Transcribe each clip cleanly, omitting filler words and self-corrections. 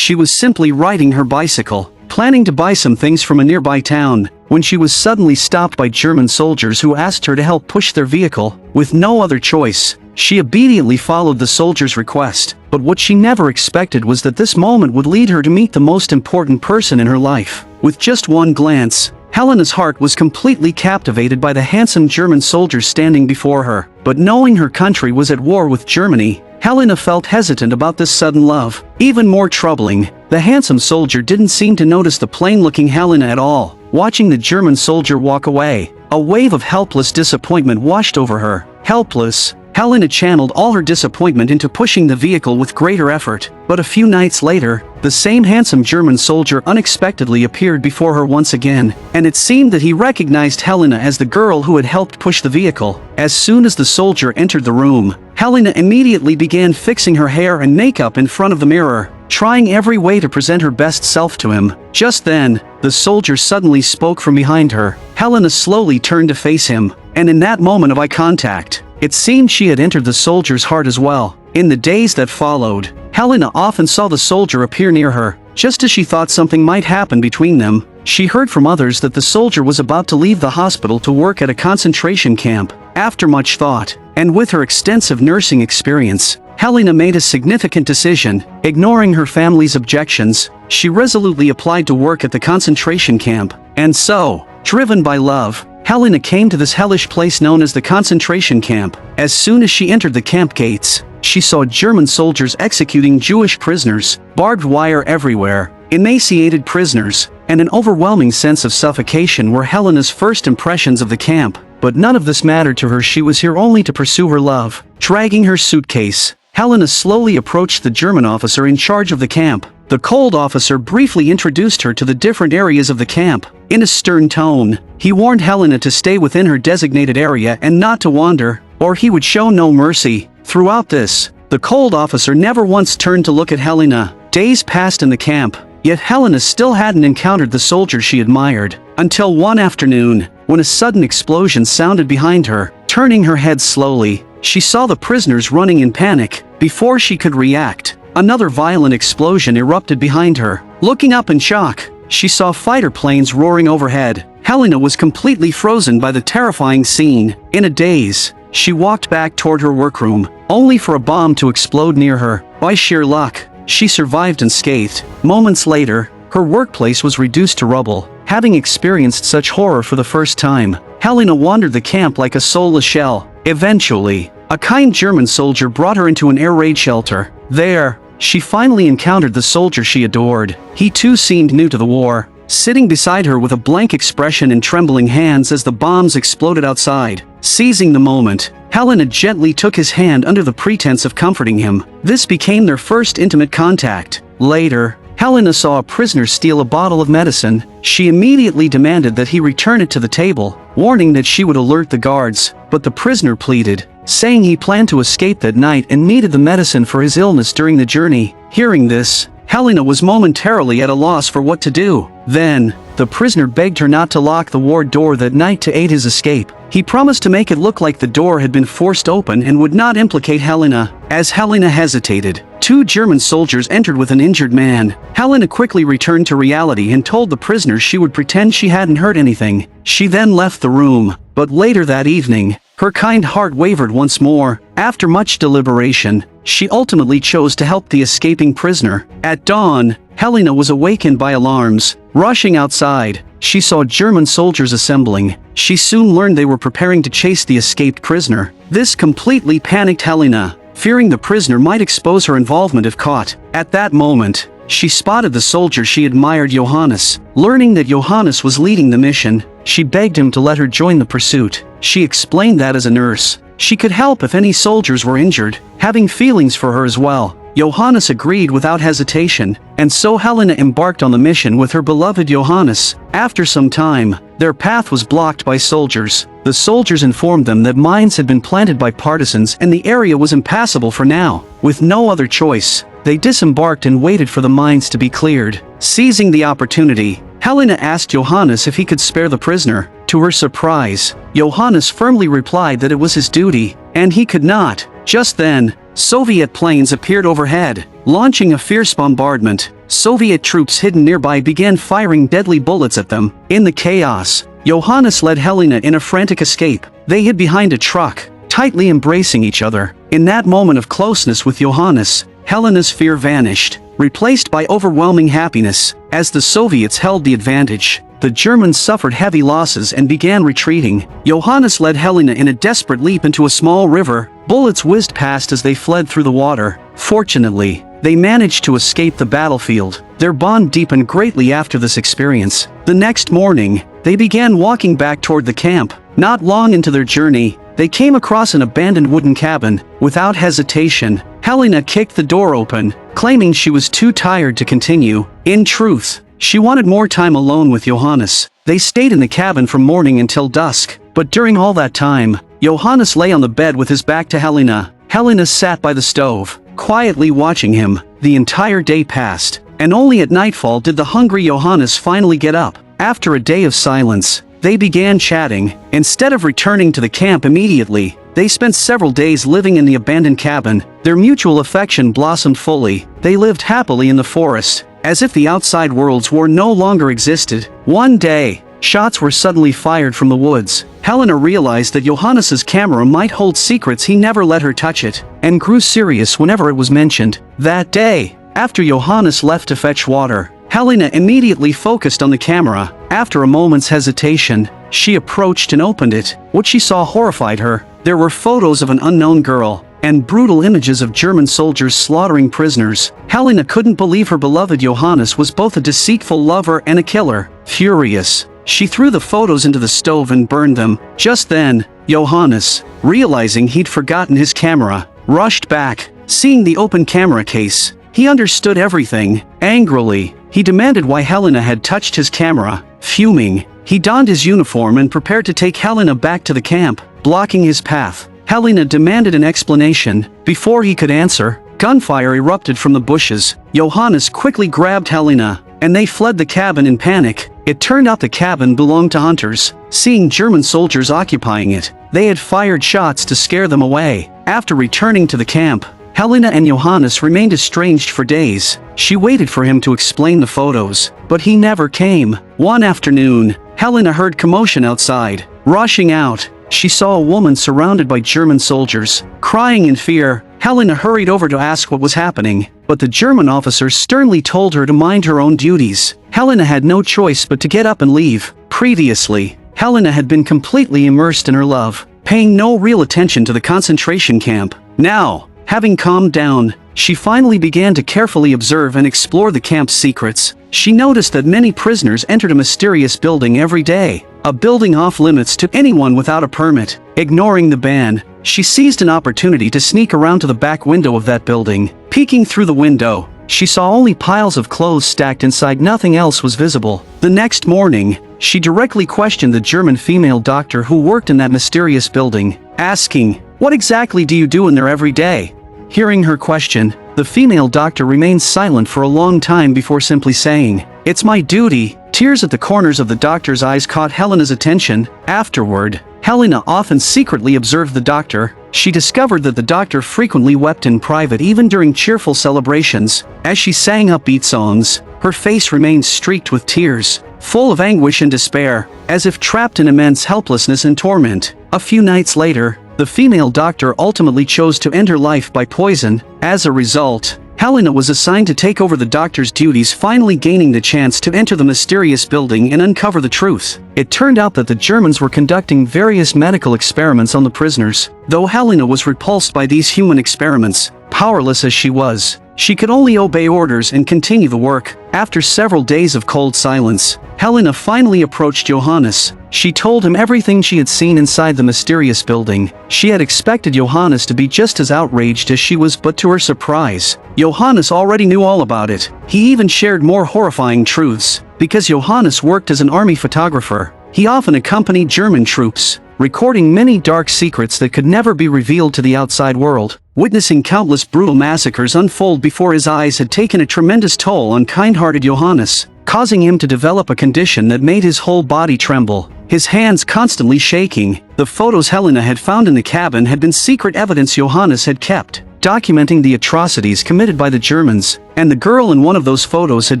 She was simply riding her bicycle, planning to buy some things from a nearby town, when she was suddenly stopped by German soldiers who asked her to help push their vehicle. With no other choice, she obediently followed the soldiers' request, but what she never expected was that this moment would lead her to meet the most important person in her life. With just one glance, Helena's heart was completely captivated by the handsome German soldier standing before her. But knowing her country was at war with Germany, Helena felt hesitant about this sudden love. Even more troubling, the handsome soldier didn't seem to notice the plain-looking Helena at all. Watching the German soldier walk away, a wave of helpless disappointment washed over her. Helpless, Helena channeled all her disappointment into pushing the vehicle with greater effort. But a few nights later, the same handsome German soldier unexpectedly appeared before her once again, and it seemed that he recognized Helena as the girl who had helped push the vehicle. As soon as the soldier entered the room, Helena immediately began fixing her hair and makeup in front of the mirror, trying every way to present her best self to him. Just then, the soldier suddenly spoke from behind her. Helena slowly turned to face him, and in that moment of eye contact, it seemed she had entered the soldier's heart as well. In the days that followed, Helena often saw the soldier appear near her. Just as she thought something might happen between them, she heard from others that the soldier was about to leave the hospital to work at a concentration camp. After much thought, and with her extensive nursing experience, Helena made a significant decision. Ignoring her family's objections, she resolutely applied to work at the concentration camp. And so, driven by love, Helena came to this hellish place known as the concentration camp. As soon as she entered the camp gates, she saw German soldiers executing Jewish prisoners, barbed wire everywhere, emaciated prisoners, and an overwhelming sense of suffocation were Helena's first impressions of the camp. But none of this mattered to her. She was here only to pursue her love. Dragging her suitcase, Helena slowly approached the German officer in charge of the camp. The cold officer briefly introduced her to the different areas of the camp. In a stern tone, he warned Helena to stay within her designated area and not to wander, or he would show no mercy. Throughout this, the cold officer never once turned to look at Helena. Days passed in the camp, yet Helena still hadn't encountered the soldier she admired, until one afternoon, when a sudden explosion sounded behind her. Turning her head slowly, she saw the prisoners running in panic. Before she could react, another violent explosion erupted behind her. Looking up in shock, she saw fighter planes roaring overhead. Helena was completely frozen by the terrifying scene. In a daze, she walked back toward her workroom, only for a bomb to explode near her. By sheer luck, she survived unscathed. Moments later, her workplace was reduced to rubble. Having experienced such horror for the first time, Helena wandered the camp like a soulless shell. Eventually, a kind German soldier brought her into an air raid shelter. There, she finally encountered the soldier she adored. He too seemed new to the war, sitting beside her with a blank expression and trembling hands as the bombs exploded outside. Seizing the moment, Helena gently took his hand under the pretense of comforting him. This became their first intimate contact. Later, Helena saw a prisoner steal a bottle of medicine. She immediately demanded that he return it to the table, warning that she would alert the guards, but the prisoner pleaded, saying he planned to escape that night and needed the medicine for his illness during the journey. Hearing this, Helena was momentarily at a loss for what to do. Then, the prisoner begged her not to lock the ward door that night to aid his escape. He promised to make it look like the door had been forced open and would not implicate Helena. As Helena hesitated, two German soldiers entered with an injured man. Helena quickly returned to reality and told the prisoner she would pretend she hadn't heard anything. She then left the room, but later that evening, her kind heart wavered once more. After much deliberation, she ultimately chose to help the escaping prisoner. At dawn, Helena was awakened by alarms. Rushing outside, she saw German soldiers assembling. She soon learned they were preparing to chase the escaped prisoner. This completely panicked Helena, fearing the prisoner might expose her involvement if caught. At that moment, she spotted the soldier she admired, Johannes. Learning that Johannes was leading the mission, she begged him to let her join the pursuit. She explained that as a nurse, she could help if any soldiers were injured. Having feelings for her as well, Johannes agreed without hesitation, and so Helena embarked on the mission with her beloved Johannes. After some time, their path was blocked by soldiers. The soldiers informed them that mines had been planted by partisans and the area was impassable for now. With no other choice, they disembarked and waited for the mines to be cleared. Seizing the opportunity, Helena asked Johannes if he could spare the prisoner. To her surprise, Johannes firmly replied that it was his duty, and he could not. Just then, Soviet planes appeared overhead, launching a fierce bombardment. Soviet troops hidden nearby began firing deadly bullets at them. In the chaos, Johannes led Helena in a frantic escape. They hid behind a truck, tightly embracing each other. In that moment of closeness with Johannes, Helena's fear vanished, replaced by overwhelming happiness. As the Soviets held the advantage, the Germans suffered heavy losses and began retreating. Johannes led Helena in a desperate leap into a small river. Bullets whizzed past as they fled through the water. Fortunately, they managed to escape the battlefield. Their bond deepened greatly after this experience. The next morning, they began walking back toward the camp. Not long into their journey, they came across an abandoned wooden cabin. Without hesitation, Helena kicked the door open, claiming she was too tired to continue. In truth, she wanted more time alone with Johannes. They stayed in the cabin from morning until dusk, but during all that time, Johannes lay on the bed with his back to Helena. Helena sat by the stove, quietly watching him. The entire day passed, and only at nightfall did the hungry Johannes finally get up. After a day of silence, they began chatting. Instead of returning to the camp immediately, they spent several days living in the abandoned cabin. Their mutual affection blossomed fully. They lived happily in the forest, as if the outside world's war no longer existed. One day, shots were suddenly fired from the woods. Helena realized that Johannes's camera might hold secrets he never let her touch it, and grew serious whenever it was mentioned. That day, after Johannes left to fetch water, Helena immediately focused on the camera. After a moment's hesitation, she approached and opened it. What she saw horrified her. There were photos of an unknown girl, and brutal images of German soldiers slaughtering prisoners. Helena couldn't believe her beloved Johannes was both a deceitful lover and a killer. Furious, she threw the photos into the stove and burned them. Just then, Johannes, realizing he'd forgotten his camera, rushed back. Seeing the open camera case, he understood everything. Angrily, he demanded why Helena had touched his camera. Fuming, he donned his uniform and prepared to take Helena back to the camp. Blocking his path, Helena demanded an explanation. Before he could answer, gunfire erupted from the bushes. Johannes quickly grabbed Helena, and they fled the cabin in panic. It turned out the cabin belonged to hunters. Seeing German soldiers occupying it, they had fired shots to scare them away. After returning to the camp, Helena and Johannes remained estranged for days. She waited for him to explain the photos, but he never came. One afternoon, Helena heard commotion outside. Rushing out, she saw a woman surrounded by German soldiers. Crying in fear, Helena hurried over to ask what was happening, but the German officer sternly told her to mind her own duties. Helena had no choice but to get up and leave. Previously, Helena had been completely immersed in her love, paying no real attention to the concentration camp. Now, having calmed down, she finally began to carefully observe and explore the camp's secrets. She noticed that many prisoners entered a mysterious building every day, a building off limits to anyone without a permit. Ignoring the ban, she seized an opportunity to sneak around to the back window of that building. Peeking through the window, she saw only piles of clothes stacked inside. Nothing else was visible. The next morning, she directly questioned the German female doctor who worked in that mysterious building, asking, "What exactly do you do in there every day?" Hearing her question, the female doctor remained silent for a long time before simply saying, "It's my duty." Tears at the corners of the doctor's eyes caught Helena's attention. Afterward, Helena often secretly observed the doctor. She discovered that the doctor frequently wept in private even during cheerful celebrations. As she sang upbeat songs, her face remained streaked with tears, full of anguish and despair, as if trapped in immense helplessness and torment. A few nights later, the female doctor ultimately chose to end her life by poison. As a result, Helena was assigned to take over the doctor's duties, finally gaining the chance to enter the mysterious building and uncover the truth. It turned out that the Germans were conducting various medical experiments on the prisoners. Though Helena was repulsed by these human experiments, powerless as she was, she could only obey orders and continue the work. After several days of cold silence, Helena finally approached Johannes. She told him everything she had seen inside the mysterious building. She had expected Johannes to be just as outraged as she was, but to her surprise, Johannes already knew all about it. He even shared more horrifying truths. Because Johannes worked as an army photographer, he often accompanied German troops, recording many dark secrets that could never be revealed to the outside world. Witnessing countless brutal massacres unfold before his eyes had taken a tremendous toll on kind-hearted Johannes, causing him to develop a condition that made his whole body tremble, his hands constantly shaking. The photos Helena had found in the cabin had been secret evidence Johannes had kept. documenting the atrocities committed by the Germans, and the girl in one of those photos had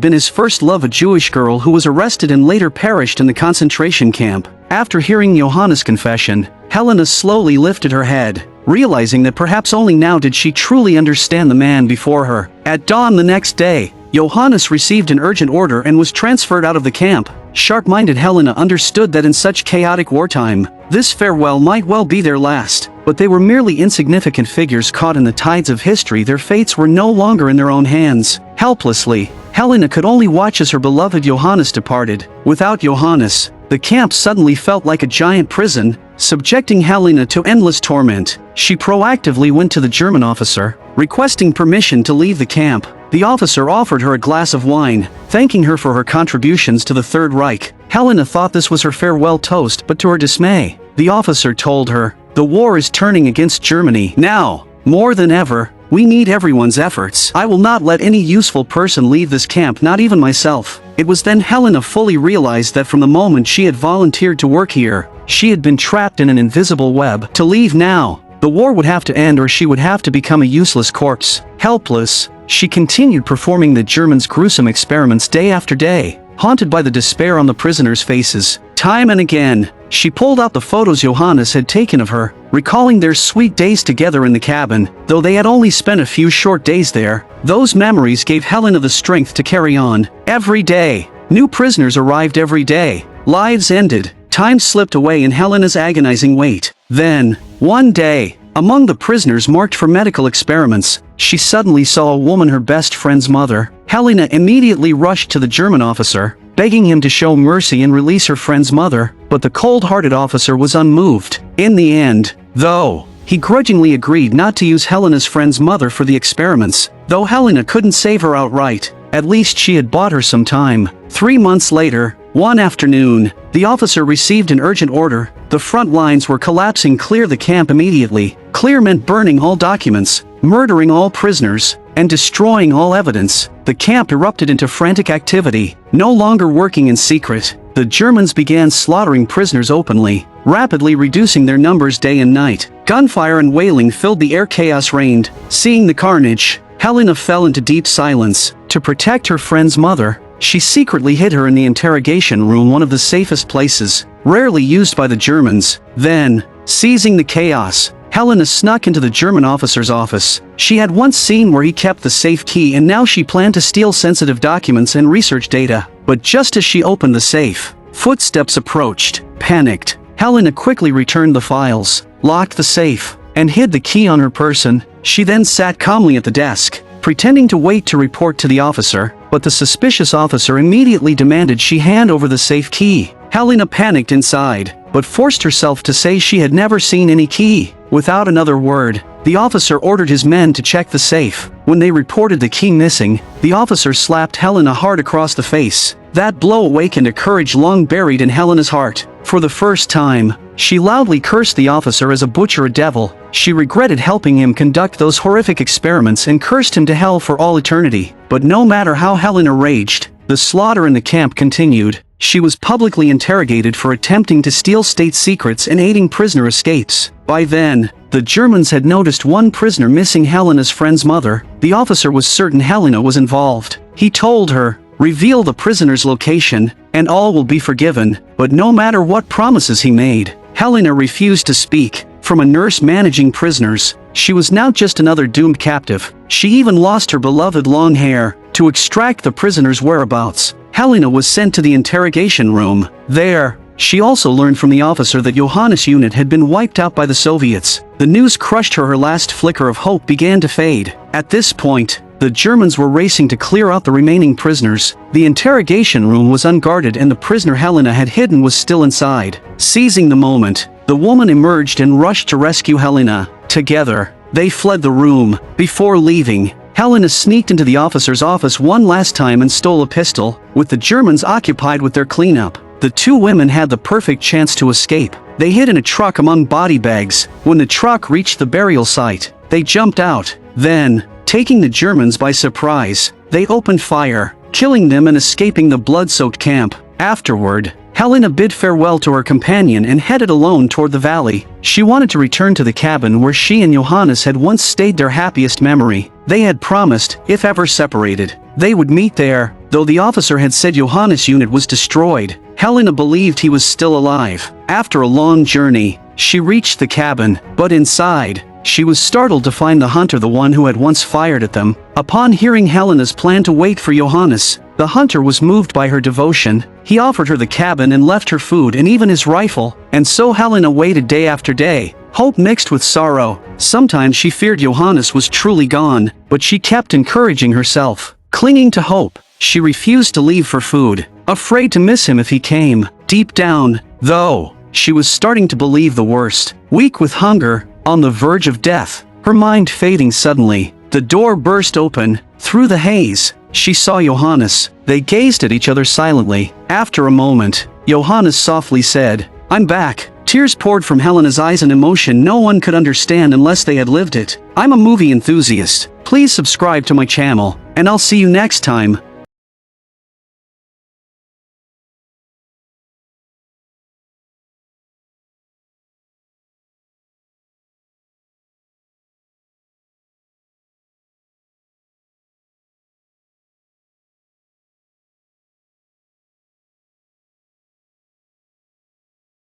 been his first love, a Jewish girl who was arrested and later perished in the concentration camp. After hearing Johannes' confession, Helena slowly lifted her head, realizing that perhaps only now did she truly understand the man before her. At dawn the next day, Johannes received an urgent order and was transferred out of the camp. Sharp-minded Helena understood that in such chaotic wartime, this farewell might well be their last, but they were merely insignificant figures caught in the tides of history. Their fates were no longer in their own hands. Helplessly, Helena could only watch as her beloved Johannes departed. Without Johannes, the camp suddenly felt like a giant prison, subjecting Helena to endless torment. She proactively went to the German officer, requesting permission to leave the camp. The officer offered her a glass of wine, thanking her for her contributions to the Third Reich. Helena thought this was her farewell toast, but to her dismay, the officer told her, "The war is turning against Germany. Now, more than ever, we need everyone's efforts. I will not let any useful person leave this camp, not even myself." It was then Helena fully realized that from the moment she had volunteered to work here, she had been trapped in an invisible web. To leave now, the war would have to end or she would have to become a useless corpse. Helpless, she continued performing the Germans' gruesome experiments day after day, haunted by the despair on the prisoners' faces. Time and again, she pulled out the photos Johannes had taken of her, recalling their sweet days together in the cabin. Though they had only spent a few short days there, those memories gave Helena the strength to carry on. Every day, new prisoners arrived every day. Lives ended. Time slipped away in Helena's agonizing wait. Then, one day, among the prisoners marked for medical experiments, she suddenly saw a woman, her best friend's mother. Helena immediately rushed to the German officer, begging him to show mercy and release her friend's mother, but the cold-hearted officer was unmoved. In the end, though, he grudgingly agreed not to use Helena's friend's mother for the experiments. Though Helena couldn't save her outright, at least she had bought her some time. 3 months later, one afternoon, the officer received an urgent order. The front lines were collapsing. Clear the camp immediately. Clear meant burning all documents, murdering all prisoners, and destroying all evidence. The camp erupted into frantic activity. No longer working in secret, the Germans began slaughtering prisoners openly, rapidly reducing their numbers day and night. Gunfire and wailing filled the air. Chaos reigned. Seeing the carnage, Helena fell into deep silence. To protect her friend's mother, she secretly hid her in the interrogation room, one of the safest places, rarely used by the Germans. Then, seizing the chaos, Helena snuck into the German officer's office. She had once seen where he kept the safe key, and now she planned to steal sensitive documents and research data. But just as she opened the safe, footsteps approached. Panicked, Helena quickly returned the files, locked the safe, and hid the key on her person. She then sat calmly at the desk, pretending to wait to report to the officer, but the suspicious officer immediately demanded she hand over the safe key. Helena panicked inside, but forced herself to say she had never seen any key. Without another word, the officer ordered his men to check the safe. When they reported the key missing, the officer slapped Helena hard across the face. That blow awakened a courage long buried in Helena's heart. For the first time, she loudly cursed the officer as a butcher, a devil. She regretted helping him conduct those horrific experiments and cursed him to hell for all eternity. But no matter how Helena raged, the slaughter in the camp continued. She was publicly interrogated for attempting to steal state secrets and aiding prisoner escapes. By then, the Germans had noticed one prisoner missing, Helena's friend's mother. The officer was certain Helena was involved. He told her, "Reveal the prisoner's location, and all will be forgiven." But no matter what promises he made, Helena refused to speak. From a nurse managing prisoners, she was now just another doomed captive. She even lost her beloved long hair. To extract the prisoner's whereabouts, Helena was sent to the interrogation room. There, she also learned from the officer that Johannes' unit had been wiped out by the Soviets. The news crushed her. Her last flicker of hope began to fade. At this point, the Germans were racing to clear out the remaining prisoners. The interrogation room was unguarded and the prisoner Helena had hidden was still inside. Seizing the moment, the woman emerged and rushed to rescue Helena. Together, they fled the room. Before leaving, Helena sneaked into the officer's office one last time and stole a pistol. With the Germans occupied with their cleanup, the two women had the perfect chance to escape. They hid in a truck among body bags. When the truck reached the burial site, they jumped out. Then, taking the Germans by surprise, they opened fire, killing them and escaping the blood-soaked camp. Afterward, Helena bid farewell to her companion and headed alone toward the valley. She wanted to return to the cabin where she and Johannes had once stayed, their happiest memory. They had promised, if ever separated, they would meet there. Though the officer had said Johannes' unit was destroyed, Helena believed he was still alive. After a long journey, she reached the cabin, but inside, she was startled to find the hunter, the one who had once fired at them. Upon hearing Helena's plan to wait for Johannes, the hunter was moved by her devotion. He offered her the cabin and left her food and even his rifle, and so Helena waited day after day, hope mixed with sorrow. Sometimes she feared Johannes was truly gone, but she kept encouraging herself, clinging to hope. She refused to leave for food, afraid to miss him if he came. Deep down, though, she was starting to believe the worst. Weak with hunger, on the verge of death, her mind fading suddenly, the door burst open. Through the haze, she saw Johannes. They gazed at each other silently. After a moment, Johannes softly said, "I'm back." Tears poured from Helena's eyes, an emotion no one could understand unless they had lived it. I'm a movie enthusiast. Please subscribe to my channel, and I'll see you next time.